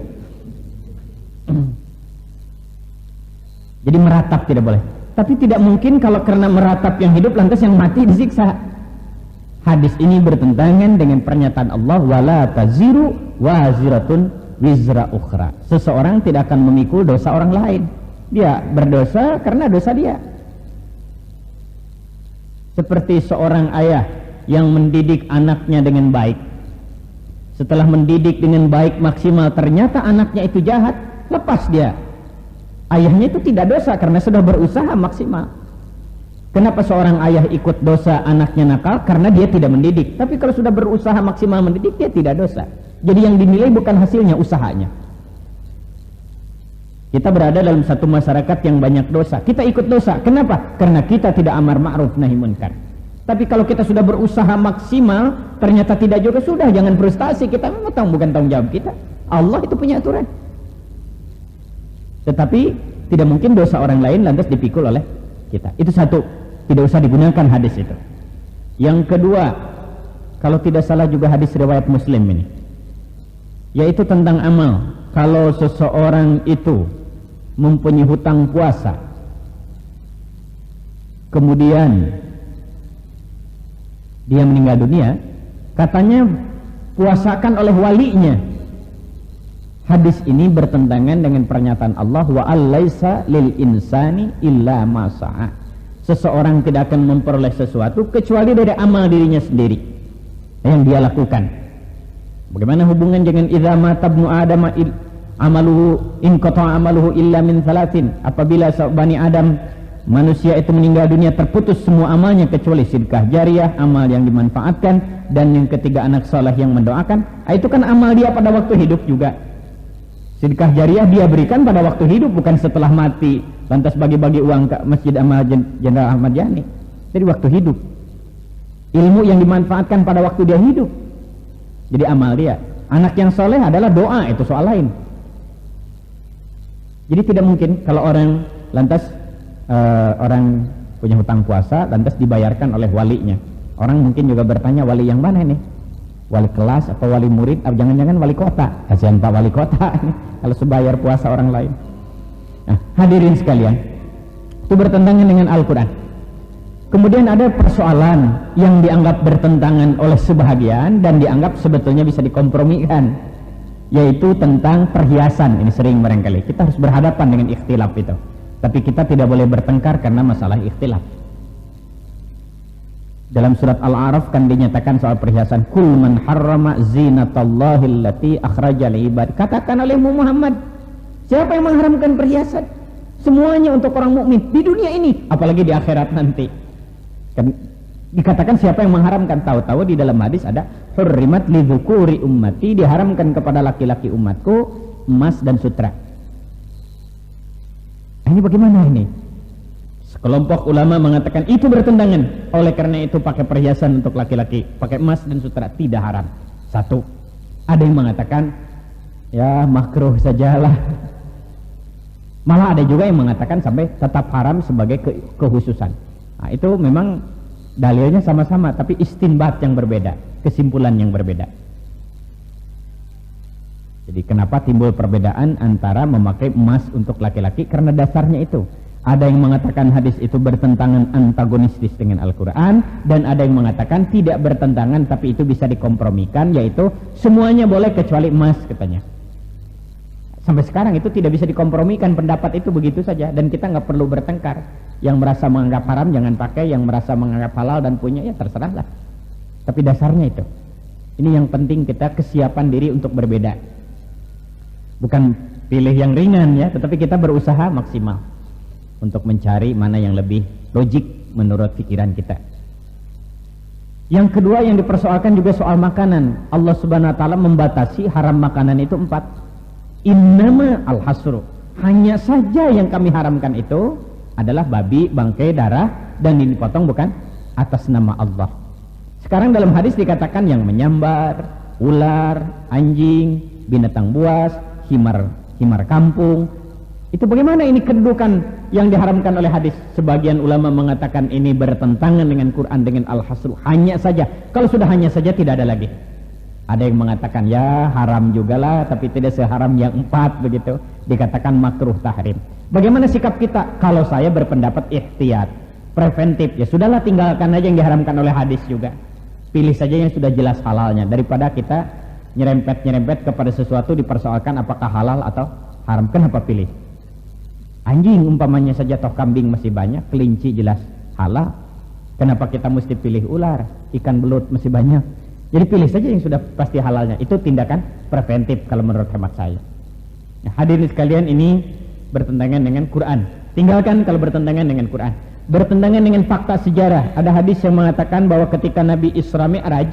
Jadi meratap tidak boleh. Tapi tidak mungkin kalau karena meratap yang hidup lantas yang mati disiksa. Hadis ini bertentangan dengan pernyataan Allah, wala taziru waziratun wizra ukhra. Seseorang tidak akan memikul dosa orang lain. Dia berdosa karena dosa dia. Seperti seorang ayah yang mendidik anaknya dengan baik. Setelah mendidik dengan baik maksimal, ternyata anaknya itu jahat, lepas dia. Ayahnya itu tidak dosa karena sudah berusaha maksimal. Kenapa seorang ayah ikut dosa anaknya nakal? Karena dia tidak mendidik. Tapi kalau sudah berusaha maksimal mendidik, dia tidak dosa. Jadi yang dinilai bukan hasilnya, usahanya. Kita berada dalam satu masyarakat yang banyak dosa. Kita ikut dosa. Kenapa? Karena kita tidak amar ma'ruf nahi munkar. Tapi kalau kita sudah berusaha maksimal ternyata tidak juga, sudah, jangan frustasi. Kita memang bukan tanggung jawab kita, Allah itu punya aturan. Tetapi tidak mungkin dosa orang lain lantas dipikul oleh kita. Itu satu, tidak usah digunakan hadis itu. Yang kedua, kalau tidak salah juga hadis riwayat Muslim ini, yaitu tentang amal. Kalau seseorang itu mempunyai hutang puasa, kemudian dia meninggal dunia, katanya puasakan oleh walinya. Hadis ini bertentangan dengan pernyataan Allah, wa allaisa lil insani illa ma sa'a. Seseorang tidak akan memperoleh sesuatu kecuali dari amal dirinya sendiri yang dia lakukan. Bagaimana hubungan dengan idza mata ibnu adam amaluhu in qata amaluhu illa min thalathin? Apabila Bani Adam, manusia itu meninggal dunia, terputus semua amalnya kecuali sedekah jariyah, amal yang dimanfaatkan, dan yang ketiga anak saleh yang mendoakan. Itu kan amal dia pada waktu hidup juga. Sedekah jariyah dia berikan pada waktu hidup, bukan setelah mati lantas bagi-bagi uang ke Masjid Amal Jenderal Ahmad Yani. Jadi waktu hidup. Ilmu yang dimanfaatkan pada waktu dia hidup, jadi amal dia. Anak yang soleh adalah doa, itu soal lain. Jadi tidak mungkin kalau orang lantas orang punya hutang puasa lantas dibayarkan oleh walinya. Orang mungkin juga bertanya, wali yang mana ini? Wali kelas atau wali murid? Atau jangan-jangan wali kota? Kasihan Pak wali kota ini kalau sebayar puasa orang lain. Nah, hadirin sekalian, itu bertentangan dengan Al-Quran. Kemudian ada persoalan yang dianggap bertentangan oleh sebahagian dan dianggap sebetulnya bisa dikompromikan, yaitu tentang perhiasan. Ini sering barangkali kita harus berhadapan dengan ikhtilaf itu, tapi kita tidak boleh bertengkar karena masalah ikhtilaf. Dalam surat Al-A'raf kan dinyatakan soal perhiasan, kul man harrama zinatallahi allati akhraja li ibad. Katakan olehmu Muhammad, siapa yang mengharamkan perhiasan? Semuanya untuk orang mukmin di dunia ini, apalagi di akhirat nanti. Kan dikatakan siapa yang mengharamkan, tahu-tahu di dalam hadis ada hurrimat lidzukuri ummati, diharamkan kepada laki-laki umatku emas dan sutra. Ini bagaimana ini? Sekelompok ulama mengatakan itu bertentangan. Oleh karena itu pakai perhiasan untuk laki-laki, pakai emas dan sutra tidak haram. Satu. Ada yang mengatakan ya makruh sajalah. Malah ada juga yang mengatakan sampai tetap haram sebagai kehususan. Nah, itu memang dalilnya sama-sama, tapi istinbat yang berbeda, kesimpulan yang berbeda. Jadi kenapa timbul perbedaan antara memakai emas untuk laki-laki? Karena dasarnya itu. Ada yang mengatakan hadis itu bertentangan, antagonistis dengan Al-Quran, dan ada yang mengatakan tidak bertentangan tapi itu bisa dikompromikan, yaitu semuanya boleh kecuali emas katanya. Sampai sekarang itu tidak bisa dikompromikan, pendapat itu begitu saja, dan kita nggak perlu bertengkar. Yang merasa menganggap haram jangan pakai, yang merasa menganggap halal dan punya ya terserahlah. Tapi dasarnya itu. Ini yang penting, kita kesiapan diri untuk berbeda. Bukan pilih yang ringan ya, tetapi kita berusaha maksimal untuk mencari mana yang lebih logik menurut pikiran kita. Yang kedua yang dipersoalkan juga soal makanan. Allah Subhanahu wa taala membatasi haram makanan itu 4. Innama al-hasru, hanya saja yang kami haramkan itu adalah babi, bangkai, darah, dan ini potong bukan atas nama Allah. Sekarang dalam hadis dikatakan yang menyambar, ular, anjing, binatang buas, himar kampung. Itu bagaimana ini kedudukan yang diharamkan oleh hadis? Sebagian ulama mengatakan ini bertentangan dengan Quran, dengan al-hasru, hanya saja. Kalau sudah hanya saja tidak ada lagi. Ada yang mengatakan ya haram jugalah, tapi tidak seharam yang 4 begitu. Dikatakan makruh tahrim. Bagaimana sikap kita? Kalau saya berpendapat ihtiyat, preventif, ya sudahlah tinggalkan aja yang diharamkan oleh hadis juga. Pilih saja yang sudah jelas halalnya, daripada kita nyerempet kepada sesuatu dipersoalkan apakah halal atau haram. Kenapa pilih anjing umpamanya saja, toh kambing masih banyak, kelinci jelas halal. Kenapa kita mesti pilih ular, ikan belut masih banyak? Jadi pilih saja yang sudah pasti halalnya. Itu tindakan preventif kalau menurut hemat saya. Nah, hadirin sekalian, ini bertentangan dengan Quran. Tinggalkan kalau bertentangan dengan Quran. Bertentangan dengan fakta sejarah. Ada hadis yang mengatakan bahwa ketika Nabi Isra Mi'raj,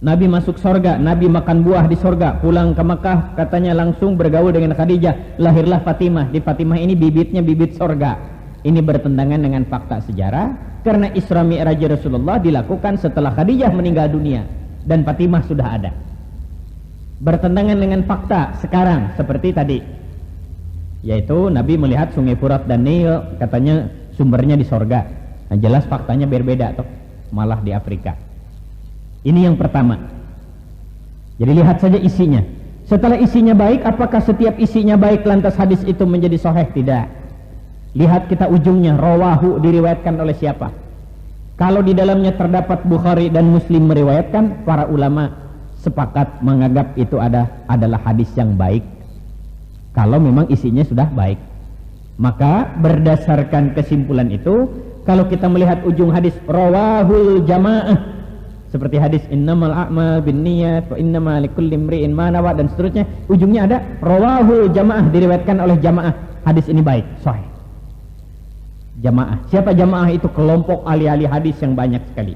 Nabi masuk sorga, Nabi makan buah di sorga, pulang ke Mekah, katanya langsung bergaul dengan Khadijah, lahirlah Fatimah. Di Fatimah ini bibitnya bibit sorga. Ini bertentangan dengan fakta sejarah. Karena Isra Mi'raj Rasulullah dilakukan setelah Khadijah meninggal dunia dan Fatimah sudah ada. Bertentangan dengan fakta sekarang seperti tadi, yaitu Nabi melihat sungai Furat dan Nil, katanya sumbernya di sorga. Nah, jelas faktanya berbeda toh, malah di Afrika. Ini yang pertama. Jadi lihat saja isinya. Setelah isinya baik, apakah setiap isinya baik lantas hadis itu menjadi sahih? Tidak. Lihat kita ujungnya, rawahu diriwayatkan oleh siapa? Kalau di dalamnya terdapat Bukhari dan Muslim meriwayatkan, para ulama sepakat menganggap itu adalah hadis yang baik. Kalau memang isinya sudah baik, maka berdasarkan kesimpulan itu, kalau kita melihat ujung hadis rawahul jamaah, seperti hadis innamal a'mal binniyat wa innamal likulli imri'in ma nawa dan seterusnya, ujungnya ada rawahul jamaah, diriwayatkan oleh jamaah, hadis ini baik, sahih. Jamaah, siapa jamaah itu? Kelompok ahli-ahli hadis yang banyak sekali.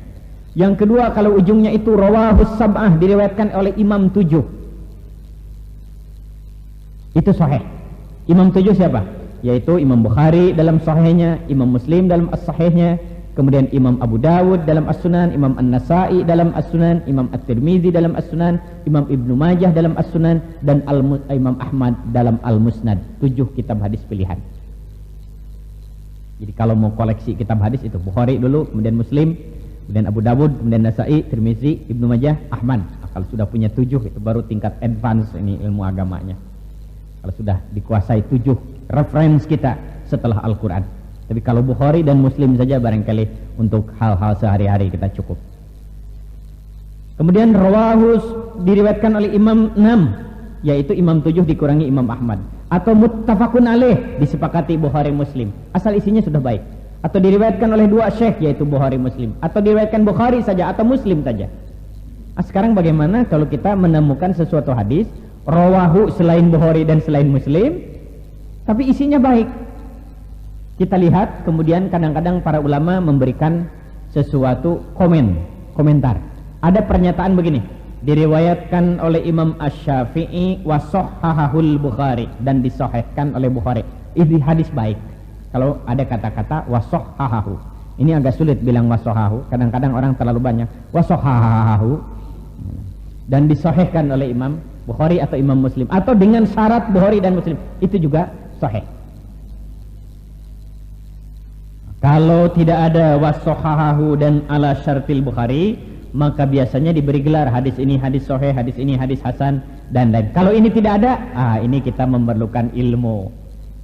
Yang kedua, kalau ujungnya itu rawahus sab'ah, diriwayatkan oleh imam 7, itu sahih. Imam 7 siapa? Yaitu Imam Bukhari dalam sahihnya, Imam Muslim dalam as-sahihnya, kemudian Imam Abu Dawud dalam as-sunan, Imam An-Nasai dalam as-sunan, Imam At-Tirmizi dalam as-sunan, Imam Ibnu Majah dalam as-sunan, dan Imam Ahmad dalam al-Musnad. 7 kitab hadis pilihan. Jadi kalau mau koleksi kitab hadis itu Bukhari dulu, kemudian Muslim, kemudian Abu Dawud, kemudian Nasai, Tirmizi, Ibnu Majah, Ahmad. Kalau sudah punya 7, itu baru tingkat advance ini ilmu agamanya. Kalau sudah dikuasai 7 reference kita setelah Al-Quran. Tapi kalau Bukhari dan Muslim saja barangkali untuk hal-hal sehari-hari kita cukup. Kemudian rawahus diriwayatkan oleh Imam 6, yaitu Imam 7 dikurangi Imam Ahmad. Atau muttafaqun alaih, disepakati Bukhari Muslim, asal isinya sudah baik. Atau diriwayatkan oleh 2 syekh, yaitu Bukhari Muslim. Atau diriwayatkan Bukhari saja atau Muslim saja. Nah, sekarang bagaimana kalau kita menemukan sesuatu hadis rawahu selain Bukhari dan selain Muslim, tapi isinya baik? Kita lihat kemudian kadang-kadang para ulama memberikan sesuatu komentar. Ada pernyataan begini, diriwayatkan oleh Imam Asy-Syafi'i wa shahhahul Bukhari, dan disahihkan oleh Bukhari. Ini hadis baik. Kalau ada kata-kata wa shahhahu, ini agak sulit bilang wa shahhahu, kadang-kadang orang terlalu banyak wa shahhahu, dan disahihkan oleh Imam Bukhari atau Imam Muslim, atau dengan syarat Bukhari dan Muslim, itu juga sahih. Kalau tidak ada wasohahahu dan ala syartil Bukhari, maka biasanya diberi gelar hadis ini hadis sahih, hadis ini hadis hasan, dan lain. Kalau ini tidak ada, ini kita memerlukan ilmu.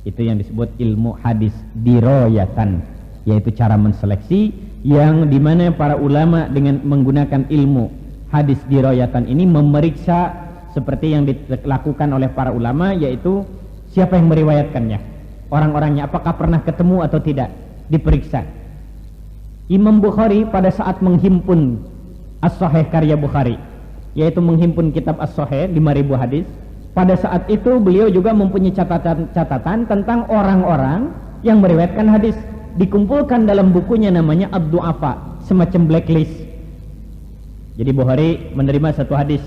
Itu yang disebut ilmu hadis diroyatan, yaitu cara menseleksi yang dimana para ulama dengan menggunakan ilmu hadis diroyatan ini memeriksa seperti yang dilakukan oleh para ulama, yaitu siapa yang meriwayatkannya, orang-orangnya apakah pernah ketemu atau tidak, diperiksa. Imam Bukhari pada saat menghimpun As-Sahih karya Bukhari, yaitu menghimpun kitab As-Sahih 5.000 hadis, pada saat itu beliau juga mempunyai catatan tentang orang-orang yang meriwayatkan hadis, dikumpulkan dalam bukunya namanya Ad-Du'afa, semacam blacklist. Jadi Bukhari menerima satu hadis,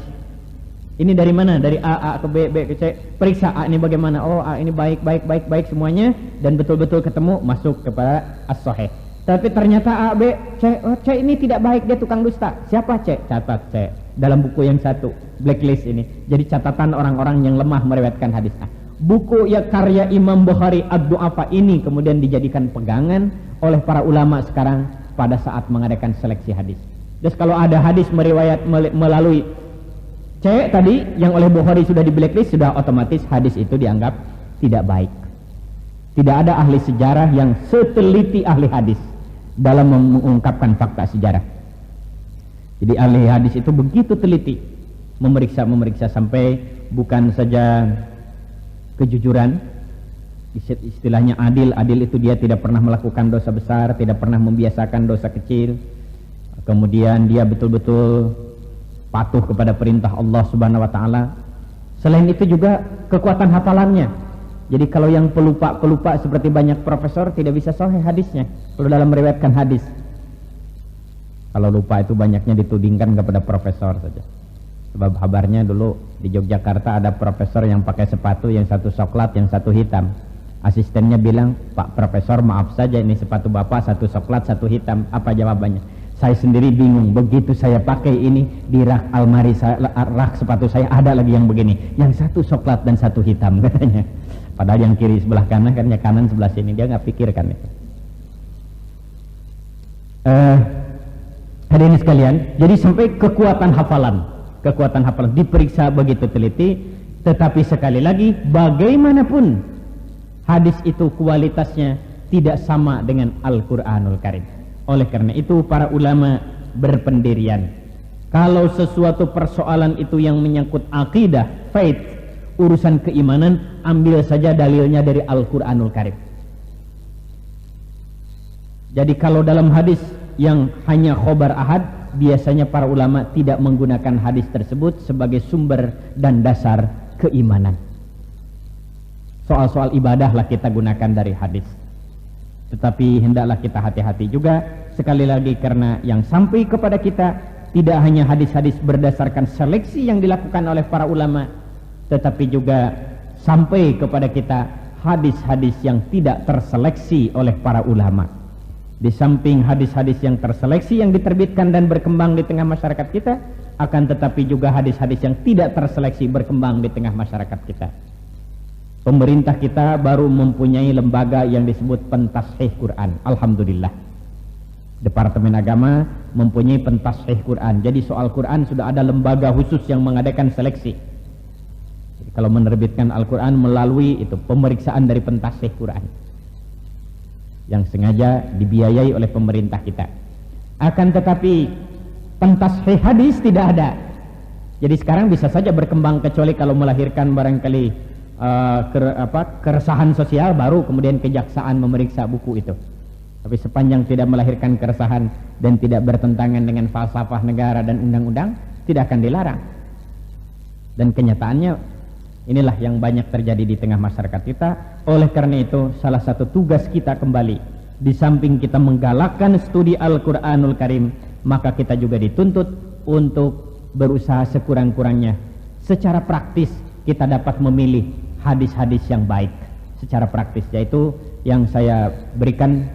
ini dari mana? Dari A ke B, B ke C. Periksa A ini bagaimana? Oh, A ini baik semuanya, dan betul-betul ketemu, masuk kepada As-Sahih. Tapi ternyata A, B, C, oh, C ini tidak baik, dia tukang dusta. Siapa C? Catat C dalam buku yang satu, blacklist ini. Jadi catatan orang-orang yang lemah meriwayatkan hadis A. Buku ya karya Imam Bukhari Ad-Du'afa ini kemudian dijadikan pegangan oleh para ulama sekarang pada saat mengadakan seleksi hadis. Terus kalau ada hadis meriwayat melalui C tadi yang oleh Bukhari sudah di blacklist, sudah otomatis hadis itu dianggap tidak baik. Tidak ada ahli sejarah yang seteliti ahli hadis dalam mengungkapkan fakta sejarah. Jadi ahli hadis itu begitu teliti memeriksa sampai bukan saja kejujuran, istilahnya adil itu dia tidak pernah melakukan dosa besar, tidak pernah membiasakan dosa kecil, kemudian dia betul-betul patuh kepada perintah Allah Subhanahu wa taala. Selain itu juga kekuatan hafalannya. Jadi kalau yang pelupa seperti banyak profesor tidak bisa sahih hadisnya kalau dalam meriwayatkan hadis. Kalau lupa itu banyaknya ditudingkan kepada profesor saja. Sebab kabarnya dulu di Yogyakarta ada profesor yang pakai sepatu yang satu coklat, yang satu hitam. Asistennya bilang, Pak Profesor maaf saja ini sepatu Bapak satu coklat satu hitam. Apa jawabannya? Saya sendiri bingung, begitu saya pakai ini di rak almari saya, rak sepatu saya ada lagi yang begini, yang satu coklat dan satu hitam katanya. Padahal yang kiri sebelah kanan kan, yang kanan sebelah sini, dia nggak pikirkan itu. Hadirin sekalian, jadi sampai kekuatan hafalan diperiksa begitu teliti, tetapi sekali lagi bagaimanapun hadis itu kualitasnya tidak sama dengan Al-Quranul Karim. Oleh karena itu para ulama berpendirian, kalau sesuatu persoalan itu yang menyangkut akidah, faith, urusan keimanan, ambil saja dalilnya dari Al-Quranul Karim. Jadi kalau dalam hadis yang hanya khobar ahad, biasanya para ulama tidak menggunakan hadis tersebut sebagai sumber dan dasar keimanan. Soal-soal ibadah lah kita gunakan dari hadis. Tetapi hendaklah kita hati-hati juga, sekali lagi, karena yang sampai kepada kita tidak hanya hadis-hadis berdasarkan seleksi yang dilakukan oleh para ulama, tetapi juga sampai kepada kita hadis-hadis yang tidak terseleksi oleh para ulama. Di samping hadis-hadis yang terseleksi yang diterbitkan dan berkembang di tengah masyarakat kita, akan tetapi juga hadis-hadis yang tidak terseleksi berkembang di tengah masyarakat kita. Pemerintah kita baru mempunyai lembaga yang disebut Pentashih Quran. Alhamdulillah. Departemen Agama mempunyai Pentashih Quran. Jadi soal Quran sudah ada lembaga khusus yang mengadakan seleksi. Jadi kalau menerbitkan Al-Quran melalui itu pemeriksaan dari Pentashih Quran, yang sengaja dibiayai oleh pemerintah kita. Akan tetapi Pentashih hadis tidak ada. Jadi sekarang bisa saja berkembang, kecuali kalau melahirkan barangkali keresahan sosial, baru kemudian kejaksaan memeriksa buku itu. Tapi sepanjang tidak melahirkan keresahan dan tidak bertentangan dengan falsafah negara dan undang-undang, tidak akan dilarang. Dan kenyataannya inilah yang banyak terjadi di tengah masyarakat kita. Oleh karena itu, salah satu tugas kita kembali, di samping kita menggalakkan studi Al-Quranul Karim, maka kita juga dituntut untuk berusaha sekurang-kurangnya secara praktis kita dapat memilih hadis-hadis yang baik secara praktis, yaitu yang saya berikan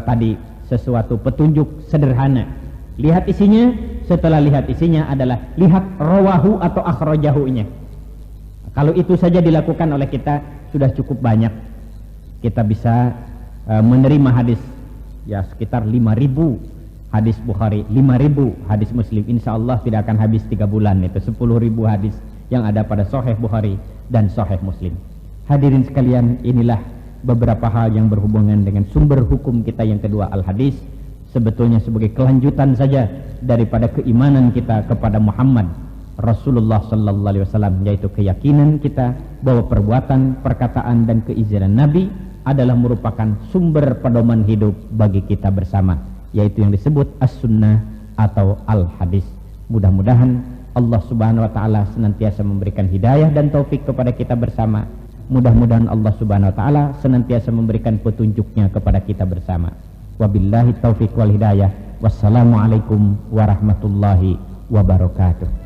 tadi, sesuatu petunjuk sederhana. Lihat isinya, setelah lihat isinya adalah lihat rawahu atau akhrajahu-nya. Kalau itu saja dilakukan oleh kita, sudah cukup banyak. Kita bisa menerima hadis ya sekitar 5.000 hadis Bukhari, 5.000 hadis Muslim. Insya Allah tidak akan habis 3 bulan itu 10.000 hadis yang ada pada Sahih Bukhari dan Sahih Muslim. Hadirin sekalian, inilah beberapa hal yang berhubungan dengan sumber hukum kita yang kedua, al-hadis. Sebetulnya sebagai kelanjutan saja daripada keimanan kita kepada Muhammad Rasulullah sallallahu alaihi wasallam, yaitu keyakinan kita bahwa perbuatan, perkataan dan keizinan Nabi adalah merupakan sumber pedoman hidup bagi kita bersama, yaitu yang disebut as-sunnah atau al-hadis. Mudah-mudahan Allah subhanahu wa ta'ala senantiasa memberikan hidayah dan taufik kepada kita bersama. Mudah-mudahan Allah subhanahu wa ta'ala senantiasa memberikan petunjuknya kepada kita bersama. Wabillahi taufiq wal hidayah. Wassalamualaikum warahmatullahi wabarakatuh.